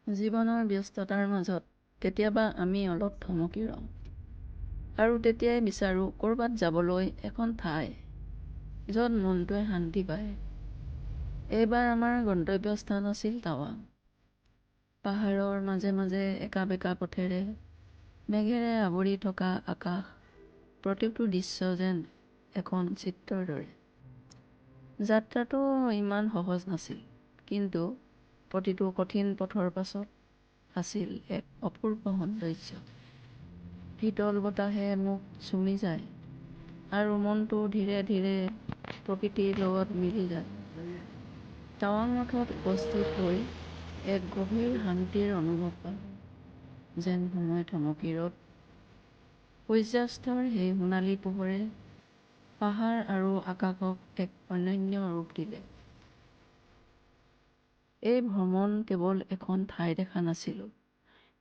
জীৱনৰ ব্যস্ততাৰ মাজত কেতিয়াবা আমি অলপ থমকি ৰওঁ আৰু তেতিয়াই বিচাৰোঁ ক'ৰবাত যাবলৈ এখন ঠাই য'ত মনটোৱে শান্তি পায়। এইবাৰ আমাৰ গন্তব্যস্থান আছিল টাৱাং। পাহাৰৰ মাজে মাজে একা বেকা পথেৰে মেঘেৰে আৱৰি থকা আকাশ, প্ৰতিটো দৃশ্য যেন এখন চিত্ৰৰ দৰে। যাত্ৰাটো ইমান সহজ নাছিল, কিন্তু প্ৰতিটো কঠিন পথৰ পাছত আছিল এক অপূৰ্ব সৌন্দৰ্য। শীতল বতাহে মোক চুমি যায় আৰু মনটো ধীৰে ধীৰে প্ৰকৃতিৰ লগত মিলি যায়। টাৱাং মঠত উপস্থিত হৈ এক গভীৰ শান্তিৰ অনুভৱ পালোঁ, যেন সময় থমকি ৰ'ল। সূৰ্যাস্তৰ সেই সোণালী পোহৰে পাহাৰ আৰু আকাশক এক অনন্য ৰূপ দিলে। এই ভ্ৰমণ কেৱল এখন ঠাই দেখা নাছিলোঁ,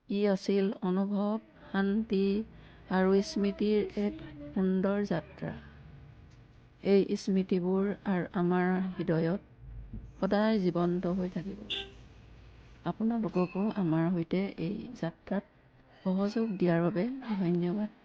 ই আছিল অনুভৱ, শান্তি আৰু স্মৃতিৰ এক সুন্দৰ যাত্ৰা। এই স্মৃতিবোৰ আমাৰ হৃদয়ত সদায় জীৱন্ত হৈ থাকিব। আপোনালোককো আমাৰ সৈতে এই যাত্ৰাত সহযোগ দিয়াৰ বাবে ধন্যবাদ।